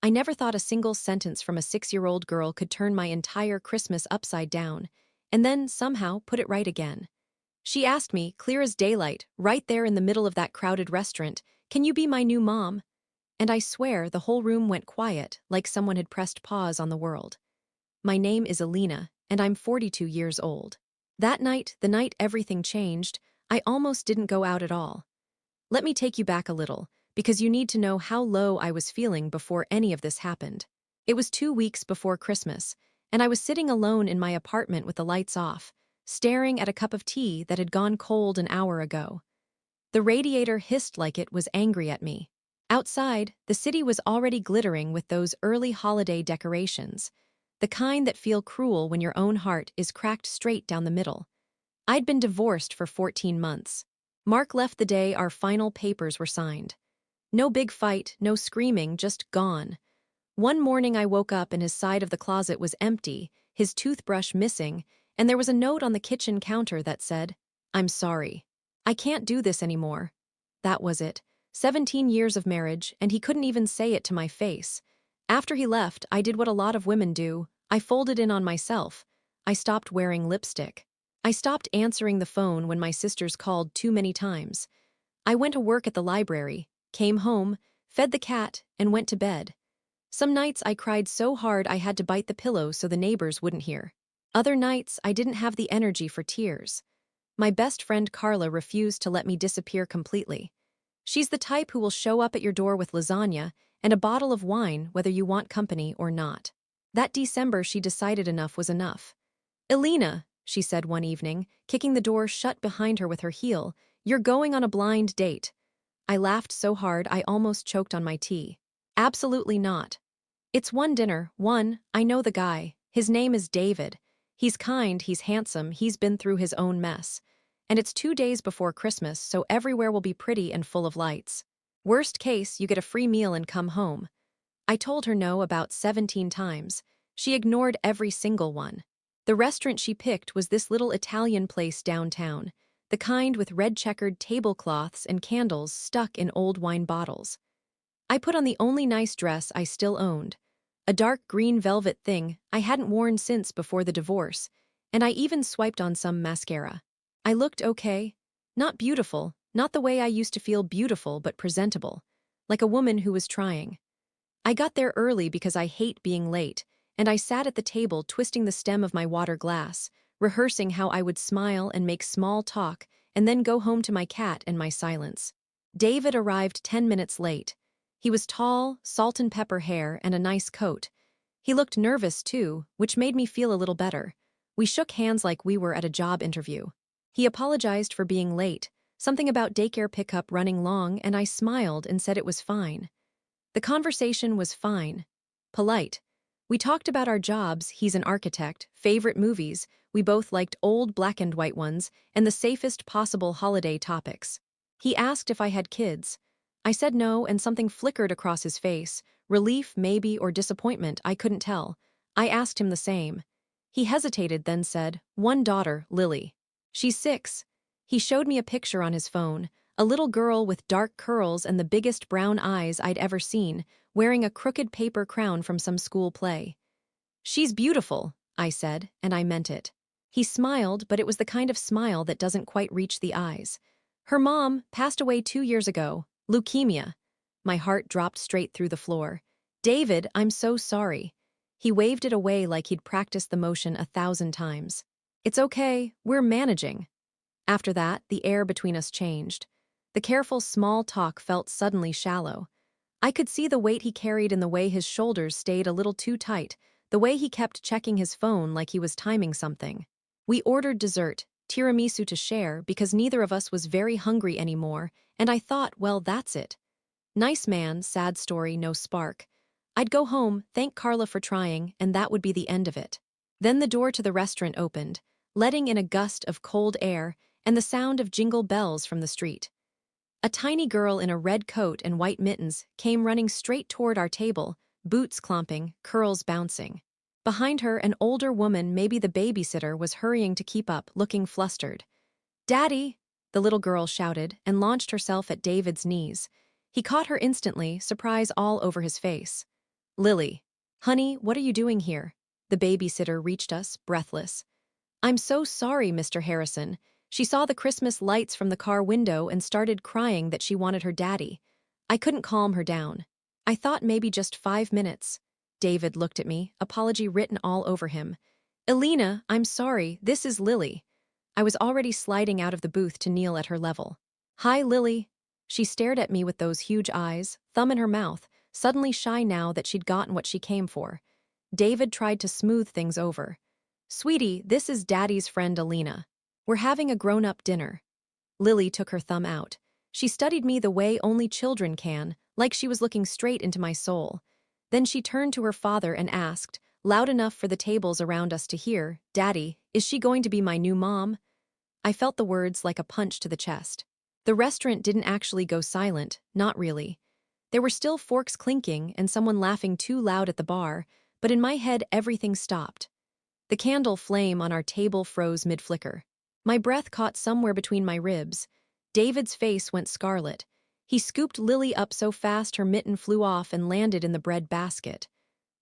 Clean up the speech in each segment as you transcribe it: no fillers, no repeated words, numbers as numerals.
I never thought a single sentence from a 6-year-old girl could turn my entire Christmas upside down, and then somehow put it right again. She asked me, clear as daylight, right there in the middle of that crowded restaurant, "Can you be my new mom?" And I swear the whole room went quiet, like someone had pressed pause on the world. My name is Alina, and I'm 42 years old. That night, the night everything changed, I almost didn't go out at all. Let me take you back a little, because you need to know how low I was feeling before any of this happened. It was 2 weeks before Christmas, and I was sitting alone in my apartment with the lights off, staring at a cup of tea that had gone cold an hour ago. The radiator hissed like it was angry at me. Outside, the city was already glittering with those early holiday decorations, the kind that feel cruel when your own heart is cracked straight down the middle. I'd been divorced for 14 months. Mark left the day our final papers were signed. No big fight, no screaming, just gone. One morning I woke up and his side of the closet was empty, his toothbrush missing, and there was a note on the kitchen counter that said, "I'm sorry. I can't do this anymore." That was it. 17 years of marriage, and he couldn't even say it to my face. After he left, I did what a lot of women do. I folded in on myself. I stopped wearing lipstick. I stopped answering the phone when my sisters called too many times. I went to work at the library, came home, fed the cat, and went to bed. Some nights I cried so hard I had to bite the pillow so the neighbors wouldn't hear. Other nights I didn't have the energy for tears. My best friend Carla refused to let me disappear completely. She's the type who will show up at your door with lasagna and a bottle of wine whether you want company or not. That December she decided enough was enough. "Elena," she said one evening, kicking the door shut behind her with her heel, "you're going on a blind date." I laughed so hard I almost choked on my tea. "Absolutely not. It's one dinner, one, I know the guy. His name is David. He's kind, he's handsome, he's been through his own mess. And it's 2 days before Christmas, so everywhere will be pretty and full of lights. Worst case, you get a free meal and come home." I told her no about 17 times. She ignored every single one. The restaurant she picked was this little Italian place downtown, the kind with red-checkered tablecloths and candles stuck in old wine bottles. I put on the only nice dress I still owned, a dark green velvet thing I hadn't worn since before the divorce, and I even swiped on some mascara. I looked okay. Not beautiful, not the way I used to feel beautiful but presentable, like a woman who was trying. I got there early because I hate being late, and I sat at the table twisting the stem of my water glass, rehearsing how I would smile and make small talk and then go home to my cat and my silence. David arrived 10 minutes late. He was tall, salt and pepper hair, and a nice coat. He looked nervous, too, which made me feel a little better. We shook hands like we were at a job interview. He apologized for being late, something about daycare pickup running long, and I smiled and said it was fine. The conversation was fine. Polite. We talked about our jobs, he's an architect, favorite movies, we both liked old black and white ones, and the safest possible holiday topics. He asked if I had kids. I said no, and something flickered across his face. Relief, maybe, or disappointment, I couldn't tell. I asked him the same. He hesitated, then said, "One daughter, Lily. She's 6. He showed me a picture on his phone, a little girl with dark curls and the biggest brown eyes I'd ever seen, wearing a crooked paper crown from some school play. "She's beautiful," I said, and I meant it. He smiled, but it was the kind of smile that doesn't quite reach the eyes. "Her mom passed away 2 years ago, leukemia." My heart dropped straight through the floor. "David, I'm so sorry." He waved it away like he'd practiced the motion 1,000 times. "It's okay, we're managing." After that, the air between us changed. The careful small talk felt suddenly shallow. I could see the weight he carried in the way his shoulders stayed a little too tight, the way he kept checking his phone like he was timing something. We ordered dessert, tiramisu to share, because neither of us was very hungry anymore, and I thought, well, that's it. Nice man, sad story, no spark. I'd go home, thank Carla for trying, and that would be the end of it. Then the door to the restaurant opened, letting in a gust of cold air and the sound of jingle bells from the street. A tiny girl in a red coat and white mittens came running straight toward our table, boots clomping, curls bouncing. Behind her, an older woman, maybe the babysitter, was hurrying to keep up, looking flustered. "Daddy!" the little girl shouted and launched herself at David's knees. He caught her instantly, surprise all over his face. Lily. Honey, what are you doing here? The babysitter reached us, breathless. I'm so sorry, Mr. Harrison. She saw the Christmas lights from the car window and started crying that she wanted her daddy. I couldn't calm her down. I thought maybe just 5 minutes. David looked at me, apology written all over him. Elena, I'm sorry, this is Lily. I was already sliding out of the booth to kneel at her level. Hi, Lily. She stared at me with those huge eyes, thumb in her mouth, suddenly shy now that she'd gotten what she came for. David tried to smooth things over. Sweetie, this is Daddy's friend Alina. We're having a grown-up dinner. Lily took her thumb out. She studied me the way only children can, like she was looking straight into my soul. Then she turned to her father and asked, loud enough for the tables around us to hear, Daddy, is she going to be my new mom? I felt the words like a punch to the chest. The restaurant didn't actually go silent, not really. There were still forks clinking and someone laughing too loud at the bar, but in my head everything stopped. The candle flame on our table froze mid-flicker. My breath caught somewhere between my ribs. David's face went scarlet. He scooped Lily up so fast her mitten flew off and landed in the bread basket.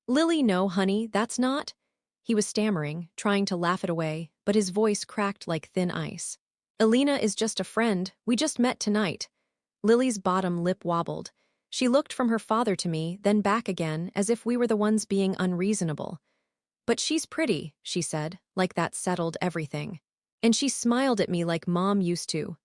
Lily, no, honey, that's not. He was stammering, trying to laugh it away, but his voice cracked like thin ice. Alina is just a friend, we just met tonight. Lily's bottom lip wobbled. She looked from her father to me, then back again, as if we were the ones being unreasonable. But she's pretty, she said, like that settled everything. And she smiled at me like Mom used to.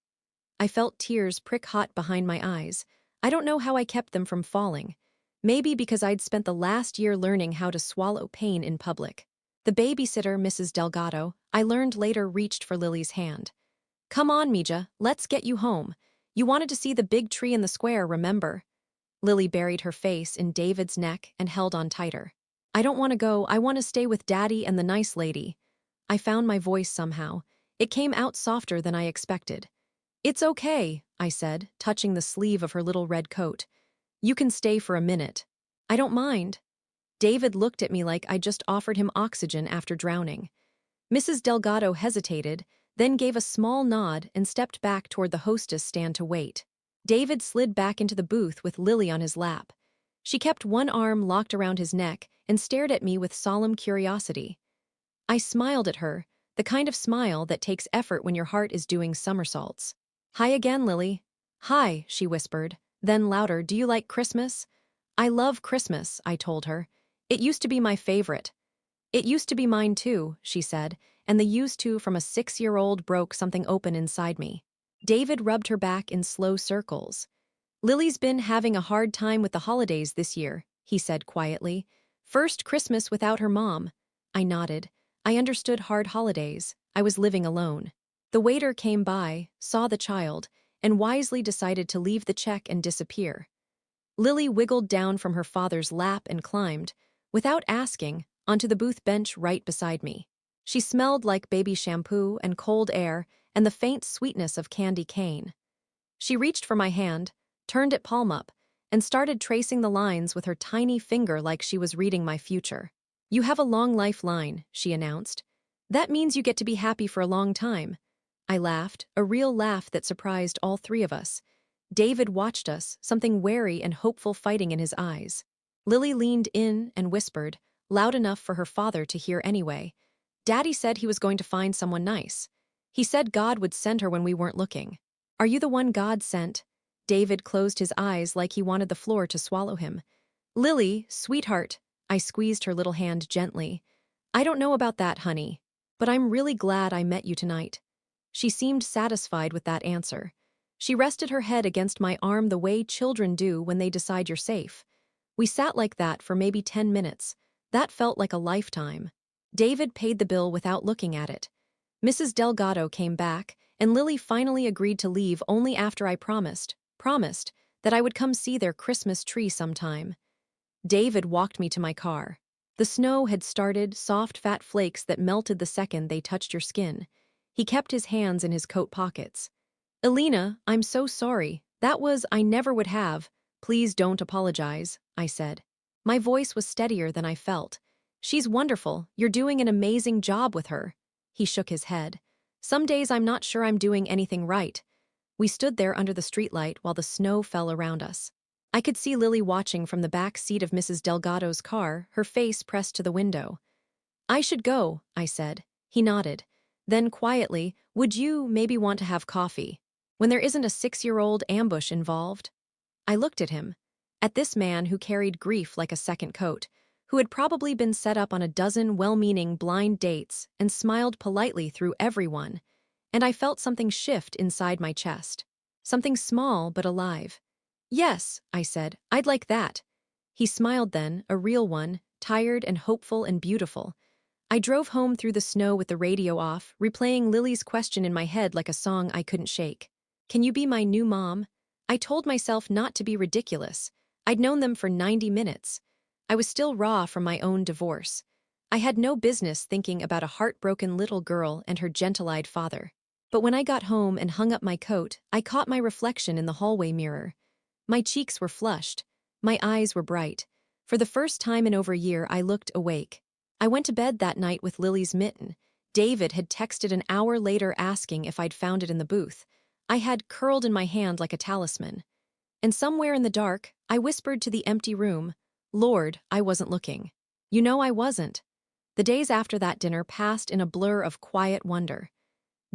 I felt tears prick hot behind my eyes. I don't know how I kept them from falling. Maybe because I'd spent the last year learning how to swallow pain in public. The babysitter, Mrs. Delgado, I learned later reached for Lily's hand. Come on, Mija, let's get you home. You wanted to see the big tree in the square, remember? Lily buried her face in David's neck and held on tighter. I don't want to go, I want to stay with Daddy and the nice lady. I found my voice somehow. It came out softer than I expected. It's okay, I said, touching the sleeve of her little red coat. You can stay for a minute. I don't mind. David looked at me like I just offered him oxygen after drowning. Mrs. Delgado hesitated, then gave a small nod and stepped back toward the hostess stand to wait. David slid back into the booth with Lily on his lap. She kept one arm locked around his neck and stared at me with solemn curiosity. I smiled at her, the kind of smile that takes effort when your heart is doing somersaults. Hi again, Lily. Hi, she whispered. Then louder, do you like Christmas? I love Christmas, I told her. It used to be my favorite. It used to be mine too, she said, and the used to from a 6-year-old broke something open inside me. David rubbed her back in slow circles. Lily's been having a hard time with the holidays this year, he said quietly. First Christmas without her mom. I nodded. I understood hard holidays. I was living alone. The waiter came by, saw the child, and wisely decided to leave the check and disappear. Lily wiggled down from her father's lap and climbed, without asking, onto the booth bench right beside me. She smelled like baby shampoo and cold air and the faint sweetness of candy cane. She reached for my hand, turned it palm up, and started tracing the lines with her tiny finger like she was reading my future. You have a long lifeline, she announced. That means you get to be happy for a long time. I laughed, a real laugh that surprised all three of us. David watched us, something wary and hopeful fighting in his eyes. Lily leaned in and whispered, loud enough for her father to hear anyway. Daddy said he was going to find someone nice. He said God would send her when we weren't looking. Are you the one God sent? David closed his eyes like he wanted the floor to swallow him. Lily, sweetheart, I squeezed her little hand gently. I don't know about that, honey, but I'm really glad I met you tonight. She seemed satisfied with that answer. She rested her head against my arm the way children do when they decide you're safe. We sat like that for maybe 10 minutes. That felt like a lifetime. David paid the bill without looking at it. Mrs. Delgado came back, and Lily finally agreed to leave only after I promised, that I would come see their Christmas tree sometime. David walked me to my car. The snow had started, soft fat flakes that melted the second they touched your skin. He kept his hands in his coat pockets. Alina, I'm so sorry. I never would have. Please don't apologize, I said. My voice was steadier than I felt. She's wonderful. You're doing an amazing job with her. He shook his head. Some days I'm not sure I'm doing anything right. We stood there under the streetlight while the snow fell around us. I could see Lily watching from the back seat of Mrs. Delgado's car, her face pressed to the window. I should go, I said. He nodded. Then quietly, would you maybe want to have coffee? When there isn't a 6-year-old ambush involved? I looked at him. At this man who carried grief like a second coat, who had probably been set up on a dozen well-meaning blind dates and smiled politely through everyone, and I felt something shift inside my chest. Something small but alive. Yes, I said, I'd like that. He smiled then, a real one, tired and hopeful and beautiful. I drove home through the snow with the radio off, replaying Lily's question in my head like a song I couldn't shake. Can you be my new mom? I told myself not to be ridiculous. I'd known them for 90 minutes. I was still raw from my own divorce. I had no business thinking about a heartbroken little girl and her gentle-eyed father. But when I got home and hung up my coat, I caught my reflection in the hallway mirror. My cheeks were flushed. My eyes were bright. For the first time in over a year, I looked awake. I went to bed that night with Lily's mitten. David had texted an hour later asking if I'd found it in the booth. I had curled in my hand like a talisman. And somewhere in the dark, I whispered to the empty room, Lord, I wasn't looking. You know I wasn't. The days after that dinner passed in a blur of quiet wonder.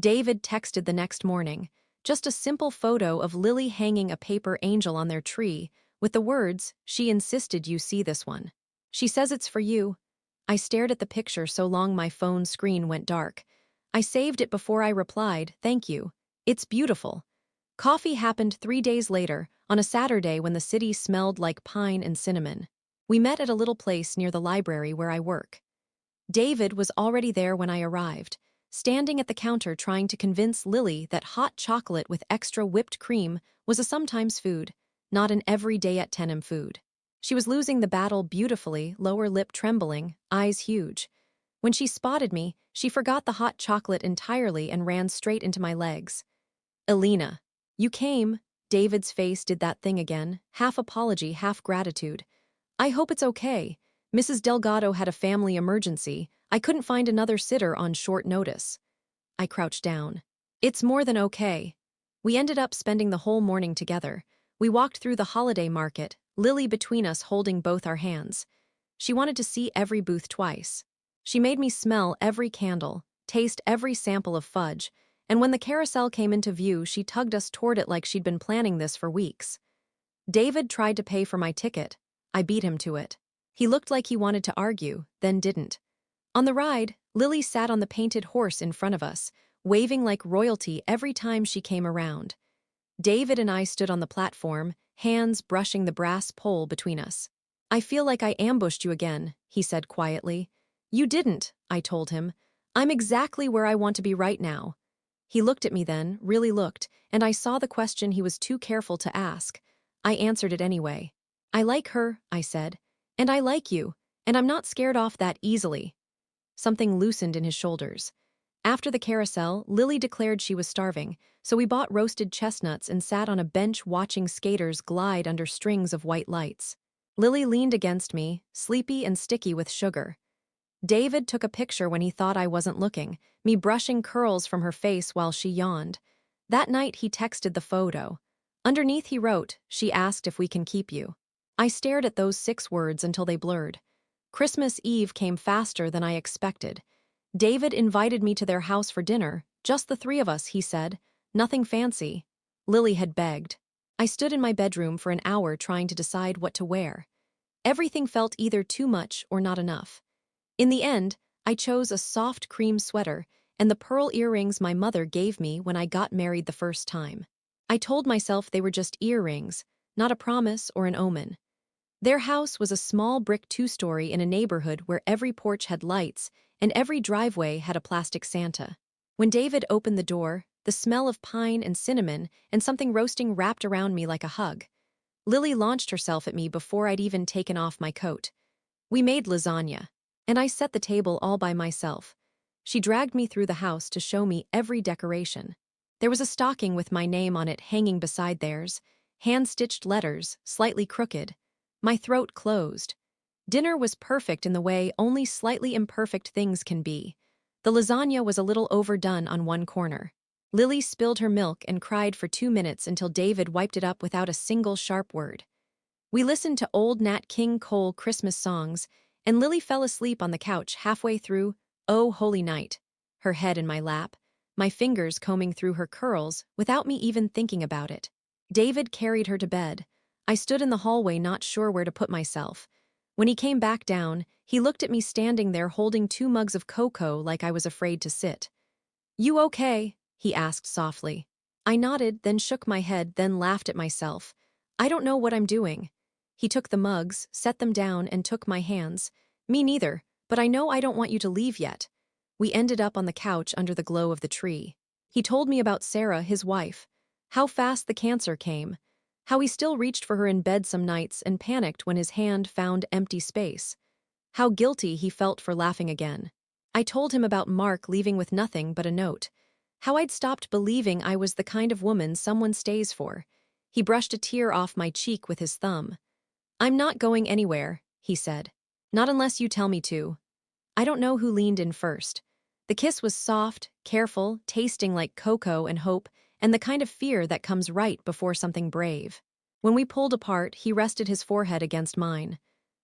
David texted the next morning, just a simple photo of Lily hanging a paper angel on their tree, with the words, she insisted you see this one. She says it's for you. I stared at the picture so long my phone screen went dark. I saved it before I replied, thank you. It's beautiful. Coffee happened 3 days later, on a Saturday when the city smelled like pine and cinnamon. We met at a little place near the library where I work. David was already there when I arrived, standing at the counter trying to convince Lily that hot chocolate with extra whipped cream was a sometimes food, not an everyday at 10 food. She was losing the battle beautifully, lower lip trembling, eyes huge. When she spotted me, she forgot the hot chocolate entirely and ran straight into my legs. Elena, you came. David's face did that thing again, half apology, half gratitude. I hope it's okay. Mrs. Delgado had a family emergency. I couldn't find another sitter on short notice. I crouched down. It's more than okay. We ended up spending the whole morning together. We walked through the holiday market, Lily between us holding both our hands. She wanted to see every booth twice. She made me smell every candle, taste every sample of fudge, and when the carousel came into view, she tugged us toward it like she'd been planning this for weeks. David tried to pay for my ticket. I beat him to it. He looked like he wanted to argue, then didn't. On the ride, Lily sat on the painted horse in front of us, waving like royalty every time she came around. David and I stood on the platform, hands brushing the brass pole between us. I feel like I ambushed you again, he said quietly. You didn't, I told him. I'm exactly where I want to be right now. He looked at me then, really looked, and I saw the question he was too careful to ask. I answered it anyway. I like her, I said. And I like you, and I'm not scared off that easily. Something loosened in his shoulders. After the carousel, Lily declared she was starving, so we bought roasted chestnuts and sat on a bench watching skaters glide under strings of white lights. Lily leaned against me, sleepy and sticky with sugar. David took a picture when he thought I wasn't looking, me brushing curls from her face while she yawned. That night he texted the photo. Underneath he wrote, she asked if we can keep you. I stared at those 6 words until they blurred. Christmas Eve came faster than I expected. David invited me to their house for dinner, just the 3 of us, he said. Nothing fancy. Lily had begged. I stood in my bedroom for an hour trying to decide what to wear. Everything felt either too much or not enough. In the end, I chose a soft cream sweater and the pearl earrings my mother gave me when I got married the first time. I told myself they were just earrings, not a promise or an omen. Their house was a small brick 2-story in a neighborhood where every porch had lights and every driveway had a plastic Santa. When David opened the door, the smell of pine and cinnamon and something roasting wrapped around me like a hug. Lily launched herself at me before I'd even taken off my coat. We made lasagna, and I set the table all by myself. She dragged me through the house to show me every decoration. There was a stocking with my name on it hanging beside theirs, hand-stitched letters, slightly crooked. My throat closed. Dinner was perfect in the way only slightly imperfect things can be. The lasagna was a little overdone on one corner. Lily spilled her milk and cried for 2 minutes until David wiped it up without a single sharp word. We listened to old Nat King Cole Christmas songs, and Lily fell asleep on the couch halfway through Oh Holy Night, her head in my lap, my fingers combing through her curls without me even thinking about it. David carried her to bed. I stood in the hallway not sure where to put myself. When he came back down, he looked at me standing there holding 2 mugs of cocoa like I was afraid to sit. "You okay?" he asked softly. I nodded, then shook my head, then laughed at myself. "I don't know what I'm doing." He took the mugs, set them down, and took my hands. "Me neither, but I know I don't want you to leave yet." We ended up on the couch under the glow of the tree. He told me about Sarah, his wife, how fast the cancer came, how he still reached for her in bed some nights and panicked when his hand found empty space, how guilty he felt for laughing again. I told him about Mark leaving with nothing but a note, how I'd stopped believing I was the kind of woman someone stays for. He brushed a tear off my cheek with his thumb. "I'm not going anywhere," he said. "Not unless you tell me to." I don't know who leaned in first. The kiss was soft, careful, tasting like cocoa and hope, and the kind of fear that comes right before something brave. When we pulled apart, he rested his forehead against mine.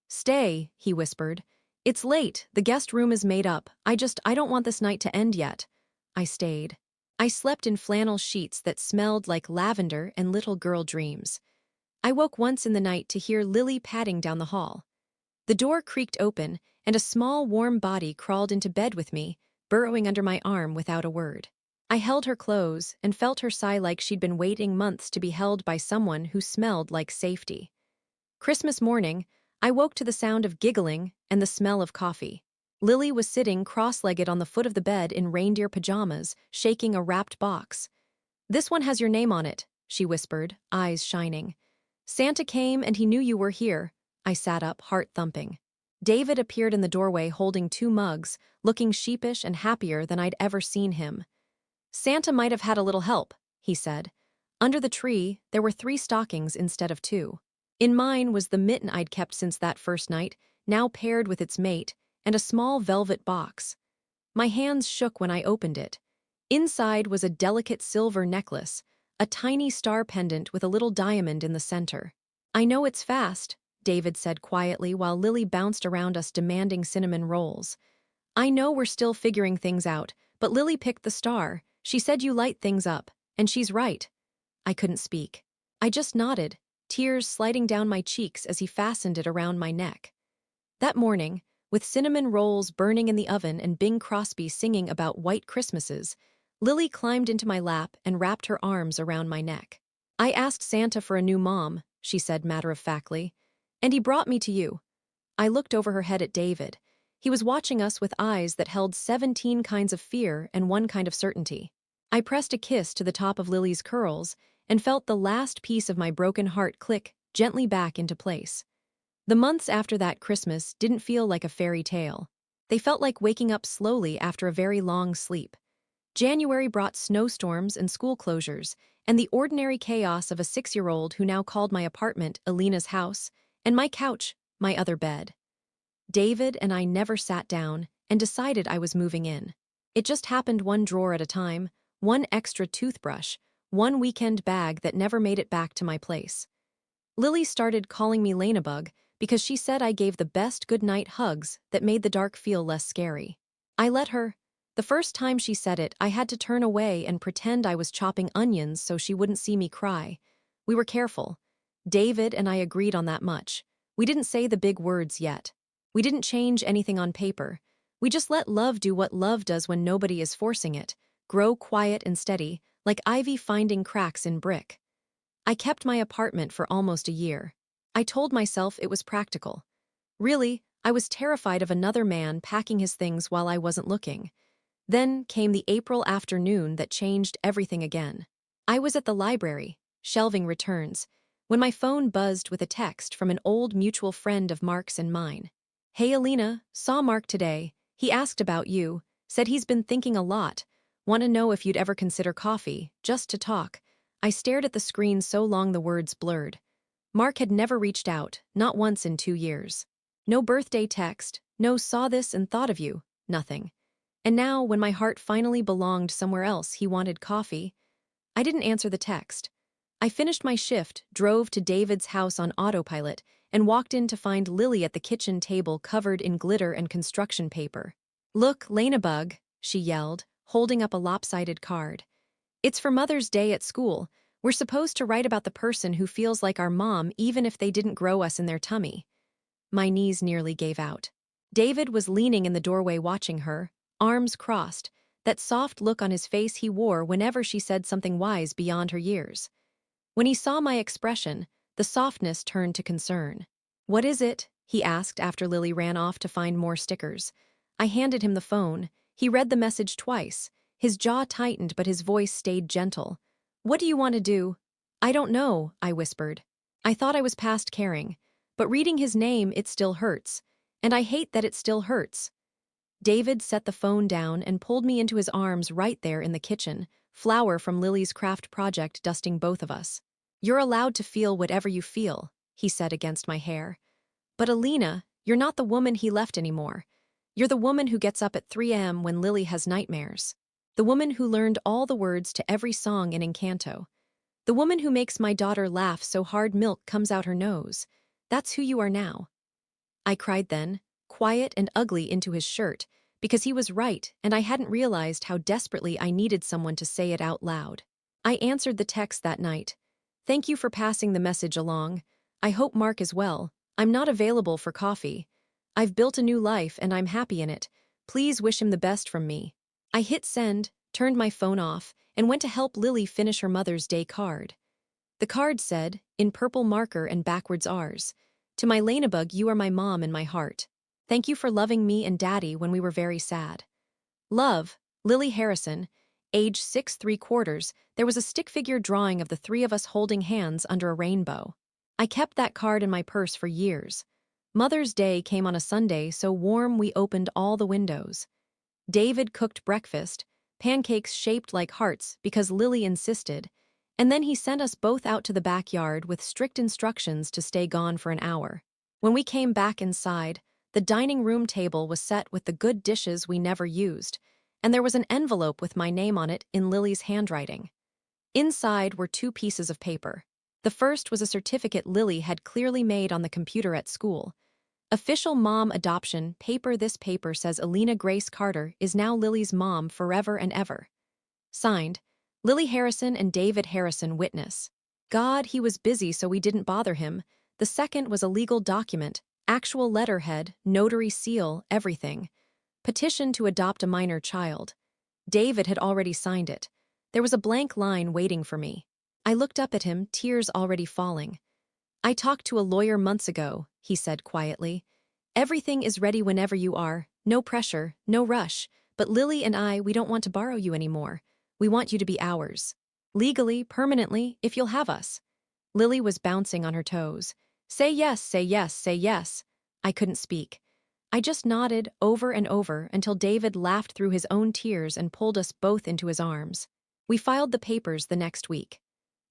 "Stay," he whispered. "It's late, the guest room is made up. I don't want this night to end yet." I stayed. I slept in flannel sheets that smelled like lavender and little girl dreams. I woke once in the night to hear Lily padding down the hall. The door creaked open, and a small, warm body crawled into bed with me, burrowing under my arm without a word. I held her close and felt her sigh like she'd been waiting months to be held by someone who smelled like safety. Christmas morning, I woke to the sound of giggling and the smell of coffee. Lily was sitting cross-legged on the foot of the bed in reindeer pajamas, shaking a wrapped box. "This one has your name on it," she whispered, eyes shining. "Santa came and he knew you were here." I sat up, heart thumping. David appeared in the doorway holding 2 mugs, looking sheepish and happier than I'd ever seen him. "Santa might have had a little help," he said. Under the tree, there were 3 stockings instead of 2. In mine was the mitten I'd kept since that first night, now paired with its mate, and a small velvet box. My hands shook when I opened it. Inside was a delicate silver necklace, a tiny star pendant with a little diamond in the center. "I know it's fast," David said quietly while Lily bounced around us demanding cinnamon rolls. "I know we're still figuring things out, but Lily picked the star. She said you light things up, and she's right." I couldn't speak. I just nodded, tears sliding down my cheeks as he fastened it around my neck. That morning, with cinnamon rolls burning in the oven and Bing Crosby singing about white Christmases, Lily climbed into my lap and wrapped her arms around my neck. "I asked Santa for a new mom," she said matter-of-factly, "and he brought me to you." I looked over her head at David. He was watching us with eyes that held 17 kinds of fear and 1 kind of certainty. I pressed a kiss to the top of Lily's curls and felt the last piece of my broken heart click gently back into place. The months after that Christmas didn't feel like a fairy tale. They felt like waking up slowly after a very long sleep. January brought snowstorms and school closures, and the ordinary chaos of a 6-year-old who now called my apartment Alina's house, and my couch my other bed. David and I never sat down and decided I was moving in. It just happened 1 drawer at a time, 1 extra toothbrush, 1 weekend bag that never made it back to my place. Lily started calling me Lanabug because she said I gave the best goodnight hugs that made the dark feel less scary. I let her. The first time she said it, I had to turn away and pretend I was chopping onions so she wouldn't see me cry. We were careful. David and I agreed on that much. We didn't say the big words yet. We didn't change anything on paper. We just let love do what love does when nobody is forcing it, grow quiet and steady, like ivy finding cracks in brick. I kept my apartment for almost a year. I told myself it was practical. Really, I was terrified of another man packing his things while I wasn't looking. Then came the April afternoon that changed everything again. I was at the library, shelving returns, when my phone buzzed with a text from an old mutual friend of Mark's and mine. "Hey Alina, saw Mark today. He asked about you, said he's been thinking a lot. Want to know if you'd ever consider coffee, just to talk." I stared at the screen so long the words blurred. Mark had never reached out, not once in 2 years. No birthday text, no saw this and thought of you, nothing. And now, when my heart finally belonged somewhere else, he wanted coffee. I didn't answer the text. I finished my shift, drove to David's house on autopilot, and walked in to find Lily at the kitchen table covered in glitter and construction paper. "Look, Lanebug," she yelled, holding up a lopsided card. "It's for Mother's Day at school. We're supposed to write about the person who feels like our mom even if they didn't grow us in their tummy." My knees nearly gave out. David was leaning in the doorway watching her, arms crossed, that soft look on his face he wore whenever she said something wise beyond her years. When he saw my expression, the softness turned to concern. "What is it?" he asked after Lily ran off to find more stickers. I handed him the phone. He read the message twice. His jaw tightened, but his voice stayed gentle. "What do you want to do?" "I don't know," I whispered. I thought I was past caring, but reading his name, it still hurts. And I hate that it still hurts. David set the phone down and pulled me into his arms right there in the kitchen, flour from Lily's craft project dusting both of us. "You're allowed to feel whatever you feel," he said against my hair. "But Alina, you're not the woman he left anymore. You're the woman who gets up at 3 a.m. when Lily has nightmares. The woman who learned all the words to every song in Encanto. The woman who makes my daughter laugh so hard milk comes out her nose. That's who you are now." I cried then, quiet and ugly into his shirt, because he was right and I hadn't realized how desperately I needed someone to say it out loud. I answered the text that night. "Thank you for passing the message along. I hope Mark is well. I'm not available for coffee. I've built a new life and I'm happy in it. Please wish him the best from me." I hit send, turned my phone off, and went to help Lily finish her Mother's Day card. The card said, in purple marker and backwards R's, "To my Lanebug, you are my mom in my heart. Thank you for loving me and Daddy when we were very sad. Love, Lily Harrison." Age 6¾ there was a stick figure drawing of the three of us holding hands under a rainbow. I kept that card in my purse for years. Mother's Day came on a Sunday so warm we opened all the windows. David cooked breakfast, pancakes shaped like hearts because Lily insisted, and then he sent us both out to the backyard with strict instructions to stay gone for an hour. When we came back inside, the dining room table was set with the good dishes we never used, and there was an envelope with my name on it in Lily's handwriting. Inside were 2 pieces of paper. The first was a certificate Lily had clearly made on the computer at school. "Official mom adoption paper. This paper says Alina Grace Carter is now Lily's mom forever and ever. Signed, Lily Harrison and David Harrison, witness." God, he was busy so we didn't bother him. The second was a legal document, actual letterhead, notary seal, everything. Petition to adopt a minor child. David had already signed it. There was a blank line waiting for me. I looked up at him, tears already falling. "I talked to a lawyer months ago," he said quietly. "Everything is ready whenever you are, no pressure, no rush, but Lily and we don't want to borrow you anymore. We want you to be ours. Legally, permanently, if you'll have us." Lily was bouncing on her toes. "Say yes, say yes, say yes." I couldn't speak. I just nodded over and over until David laughed through his own tears and pulled us both into his arms. We filed the papers the next week.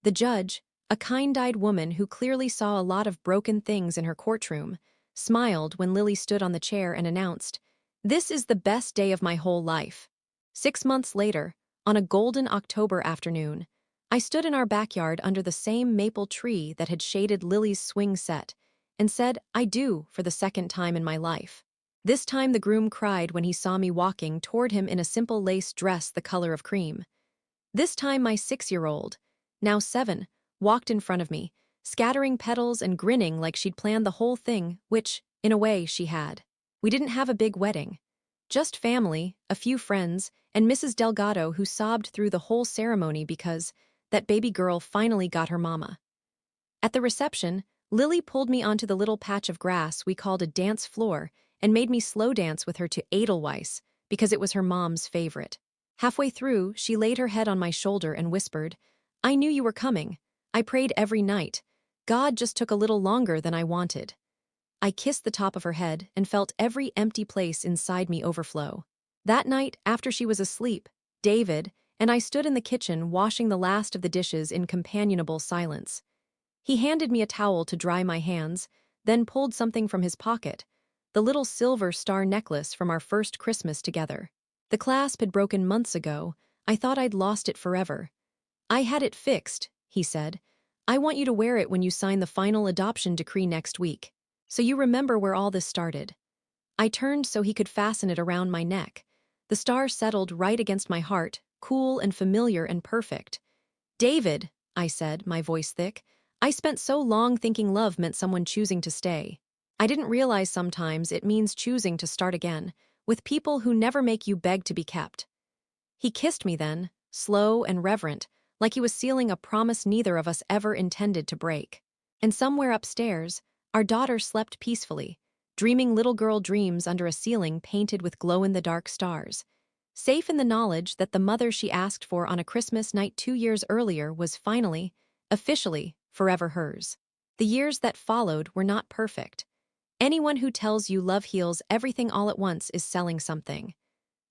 The judge, a kind-eyed woman who clearly saw a lot of broken things in her courtroom, smiled when Lily stood on the chair and announced, "This is the best day of my whole life." 6 months later, on a golden October afternoon, I stood in our backyard under the same maple tree that had shaded Lily's swing set and said, "I do," for the second time in my life. This time the groom cried when he saw me walking toward him in a simple lace dress the color of cream. This time my 6-year-old, now 7, walked in front of me, scattering petals and grinning like she'd planned the whole thing, which, in a way, she had. We didn't have a big wedding. Just family, a few friends, and Mrs. Delgado who sobbed through the whole ceremony because that baby girl finally got her mama. At the reception, Lily pulled me onto the little patch of grass we called a dance floor and made me slow dance with her to Edelweiss because it was her mom's favorite. Halfway through, she laid her head on my shoulder and whispered, "I knew you were coming. I prayed every night. God just took a little longer than I wanted." I kissed the top of her head and felt every empty place inside me overflow. That night, after she was asleep, David and I stood in the kitchen washing the last of the dishes in companionable silence. He handed me a towel to dry my hands, then pulled something from his pocket, the little silver star necklace from our first Christmas together. The clasp had broken months ago. I thought I'd lost it forever. "I had it fixed," he said, I want you to wear it when you sign the final adoption decree next week. So you remember where all this started. I turned so he could fasten it around my neck. The star settled right against my heart, cool and familiar and perfect. David, I said, my voice thick, I spent so long thinking love meant someone choosing to stay. I didn't realize sometimes it means choosing to start again, with people who never make you beg to be kept. He kissed me then, slow and reverent, like he was sealing a promise neither of us ever intended to break. And somewhere upstairs, our daughter slept peacefully, dreaming little girl dreams under a ceiling painted with glow-in-the-dark stars, safe in the knowledge that the mother she asked for on a Christmas night 2 years earlier was finally, officially, forever hers. The years that followed were not perfect. Anyone who tells you love heals everything all at once is selling something.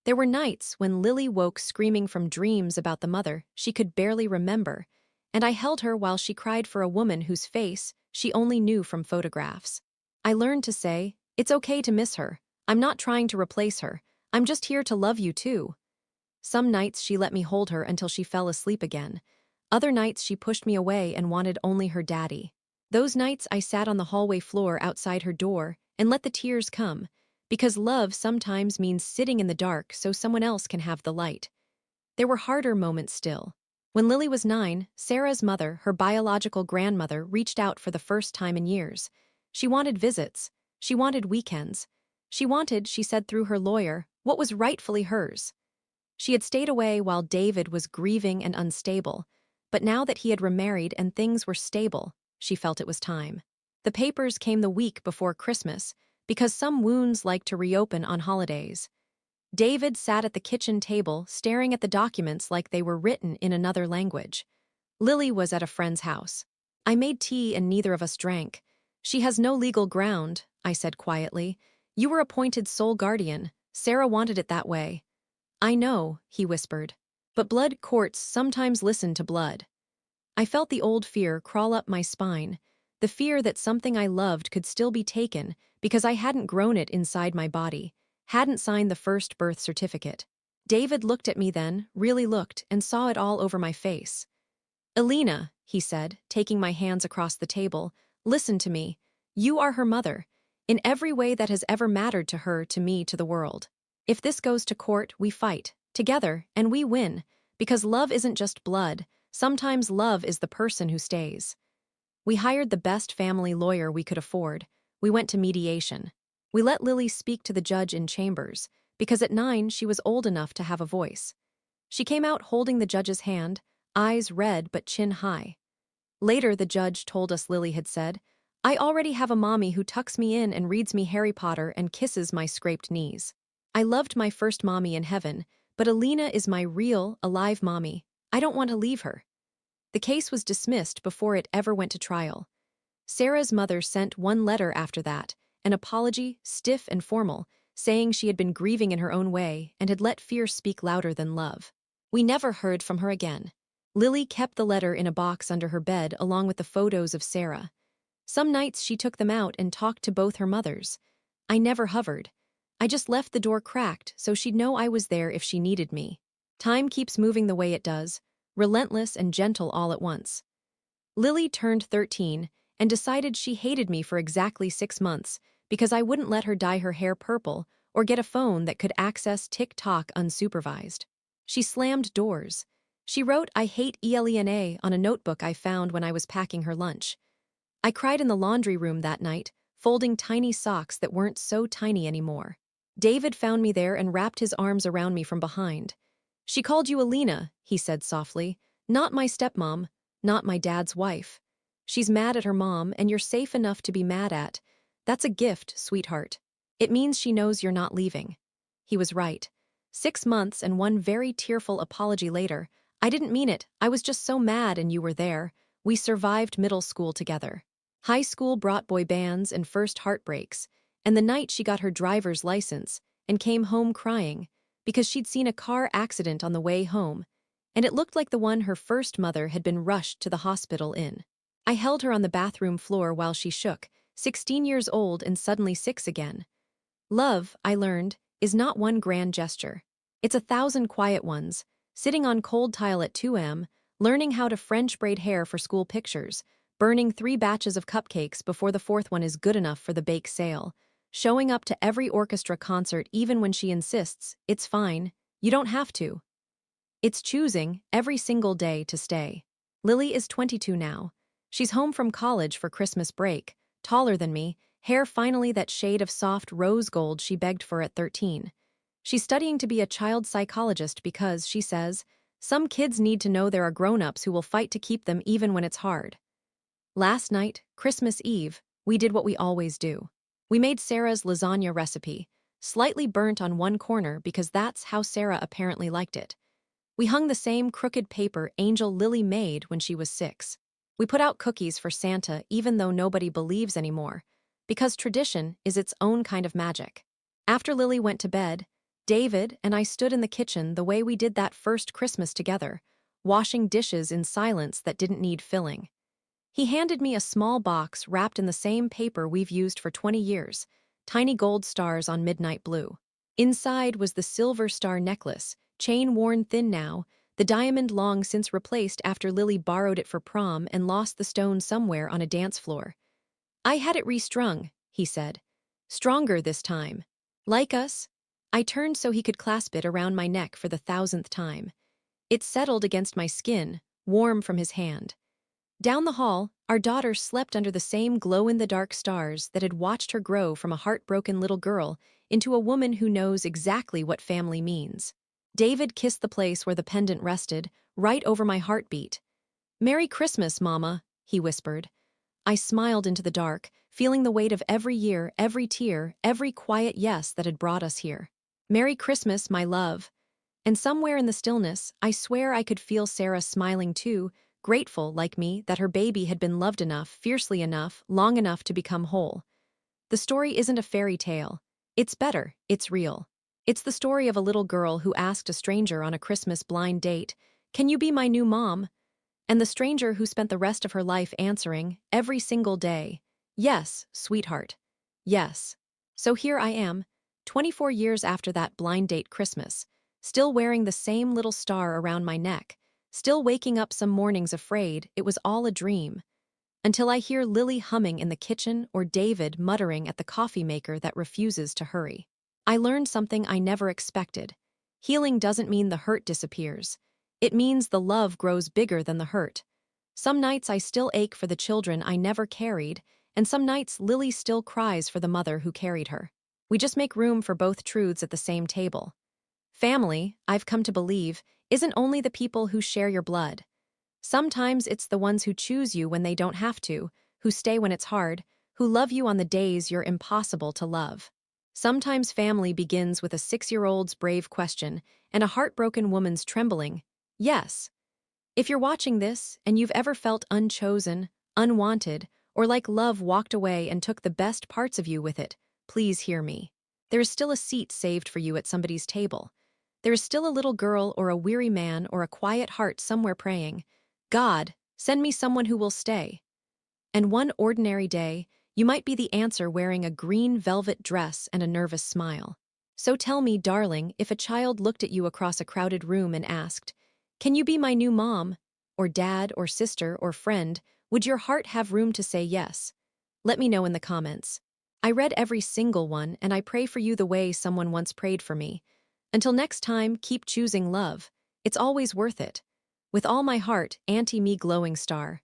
There were nights when Lily woke screaming from dreams about the mother she could barely remember, and I held her while she cried for a woman whose face she only knew from photographs. I learned to say, "It's okay to miss her. I'm not trying to replace her. I'm just here to love you too." Some nights she let me hold her until she fell asleep again. Other nights she pushed me away and wanted only her daddy. Those nights I sat on the hallway floor outside her door and let the tears come, because love sometimes means sitting in the dark so someone else can have the light. There were harder moments still. When Lily was 9, Sarah's mother, her biological grandmother, reached out for the first time in years. She wanted visits. She wanted weekends. She wanted, she said through her lawyer, what was rightfully hers. She had stayed away while David was grieving and unstable, but now that he had remarried and things were stable, she felt it was time. The papers came the week before Christmas, because some wounds like to reopen on holidays. David sat at the kitchen table, staring at the documents like they were written in another language. Lily was at a friend's house. I made tea and neither of us drank. "She has no legal ground," I said quietly. "You were appointed sole guardian. Sarah wanted it that way." "I know," he whispered. "But blood courts sometimes listen to blood." I felt the old fear crawl up my spine, the fear that something I loved could still be taken because I hadn't grown it inside my body, hadn't signed the first birth certificate. David looked at me then, really looked, and saw it all over my face. "Alina," he said, taking my hands across the table, "listen to me. You are her mother, in every way that has ever mattered to her, to me, to the world. If this goes to court, we fight, together, and we win, because love isn't just blood. Sometimes love is the person who stays." We hired the best family lawyer we could afford. We went to mediation. We let Lily speak to the judge in chambers, because at 9 she was old enough to have a voice. She came out holding the judge's hand, eyes red but chin high. Later the judge told us Lily had said, "I already have a mommy who tucks me in and reads me Harry Potter and kisses my scraped knees. I loved my first mommy in heaven, but Alina is my real, alive mommy. I don't want to leave her." The case was dismissed before it ever went to trial. Sarah's mother sent one letter after that, an apology, stiff and formal, saying she had been grieving in her own way and had let fear speak louder than love. We never heard from her again. Lily kept the letter in a box under her bed along with the photos of Sarah. Some nights she took them out and talked to both her mothers. I never hovered. I just left the door cracked so she'd know I was there if she needed me. Time keeps moving the way it does, relentless and gentle all at once. Lily turned 13 and decided she hated me for exactly 6 months because I wouldn't let her dye her hair purple or get a phone that could access TikTok unsupervised. She slammed doors. She wrote "I hate Elena" on a notebook I found when I was packing her lunch. I cried in the laundry room that night, folding tiny socks that weren't so tiny anymore. David found me there and wrapped his arms around me from behind. "She called you Alina," he said softly. "Not my stepmom, not my dad's wife. She's mad at her mom, and you're safe enough to be mad at. That's a gift, sweetheart. It means she knows you're not leaving." He was right. 6 months and one very tearful apology later, "I didn't mean it. I was just so mad and you were there. We survived middle school together. High school brought boy bands and first heartbreaks, and the night she got her driver's license and came home crying because she'd seen a car accident on the way home, and it looked like the one her first mother had been rushed to the hospital in. I held her on the bathroom floor while she shook, 16 years old and suddenly 6 again. Love, I learned, is not one grand gesture. It's 1,000 quiet ones, sitting on cold tile at 2 a.m., learning how to French braid hair for school pictures, burning 3 batches of cupcakes before the fourth one is good enough for the bake sale, showing up to every orchestra concert even when she insists, it's fine, you don't have to. It's choosing, every single day, to stay. Lily is 22 now. She's home from college for Christmas break, taller than me, hair finally that shade of soft rose gold she begged for at 13. She's studying to be a child psychologist because, she says, some kids need to know there are grown-ups who will fight to keep them even when it's hard. Last night, Christmas Eve, we did what we always do. We made Sarah's lasagna recipe, slightly burnt on one corner because that's how Sarah apparently liked it. We hung the same crooked paper Angel Lily made when she was 6. We put out cookies for Santa even though nobody believes anymore, because tradition is its own kind of magic. After Lily went to bed, David and I stood in the kitchen the way we did that first Christmas together, washing dishes in silence that didn't need filling. He handed me a small box wrapped in the same paper we've used for 20 years, tiny gold stars on midnight blue. Inside was the silver star necklace, chain worn thin now, the diamond long since replaced after Lily borrowed it for prom and lost the stone somewhere on a dance floor. I had it restrung, he said. Stronger this time. Like us? I turned so he could clasp it around my neck for the 1,000th time. It settled against my skin, warm from his hand. Down the hall, our daughter slept under the same glow-in-the-dark stars that had watched her grow from a heartbroken little girl into a woman who knows exactly what family means. David kissed the place where the pendant rested, right over my heartbeat. "Merry Christmas, Mama," he whispered. I smiled into the dark, feeling the weight of every year, every tear, every quiet yes that had brought us here. "Merry Christmas, my love." And somewhere in the stillness, I swear I could feel Sarah smiling too, grateful, like me, that her baby had been loved enough, fiercely enough, long enough to become whole. The story isn't a fairy tale. It's better, it's real. It's the story of a little girl who asked a stranger on a Christmas blind date, "Can you be my new mom?" And the stranger who spent the rest of her life answering, every single day, "Yes, sweetheart. Yes." So here I am, 24 years after that blind date Christmas, still wearing the same little star around my neck, still waking up some mornings afraid it was all a dream, until I hear Lily humming in the kitchen or David muttering at the coffee maker that refuses to hurry. I learned something I never expected. Healing doesn't mean the hurt disappears. It means the love grows bigger than the hurt. Some nights I still ache for the children I never carried, and some nights Lily still cries for the mother who carried her. We just make room for both truths at the same table. Family, I've come to believe, isn't only the people who share your blood. Sometimes it's the ones who choose you when they don't have to, who stay when it's hard, who love you on the days you're impossible to love. Sometimes family begins with a 6-year-old's brave question and a heartbroken woman's trembling, "Yes." If you're watching this and you've ever felt unchosen, unwanted, or like love walked away and took the best parts of you with it, please hear me. There is still a seat saved for you at somebody's table. There is still a little girl or a weary man or a quiet heart somewhere praying, "God, send me someone who will stay." And one ordinary day, you might be the answer wearing a green velvet dress and a nervous smile. So tell me, darling, if a child looked at you across a crowded room and asked, "Can you be my new mom?" Or dad, or sister, or friend, would your heart have room to say yes? Let me know in the comments. I read every single one, and I pray for you the way someone once prayed for me. Until next time, keep choosing love. It's always worth it. With all my heart, Auntie Me Glowing Star.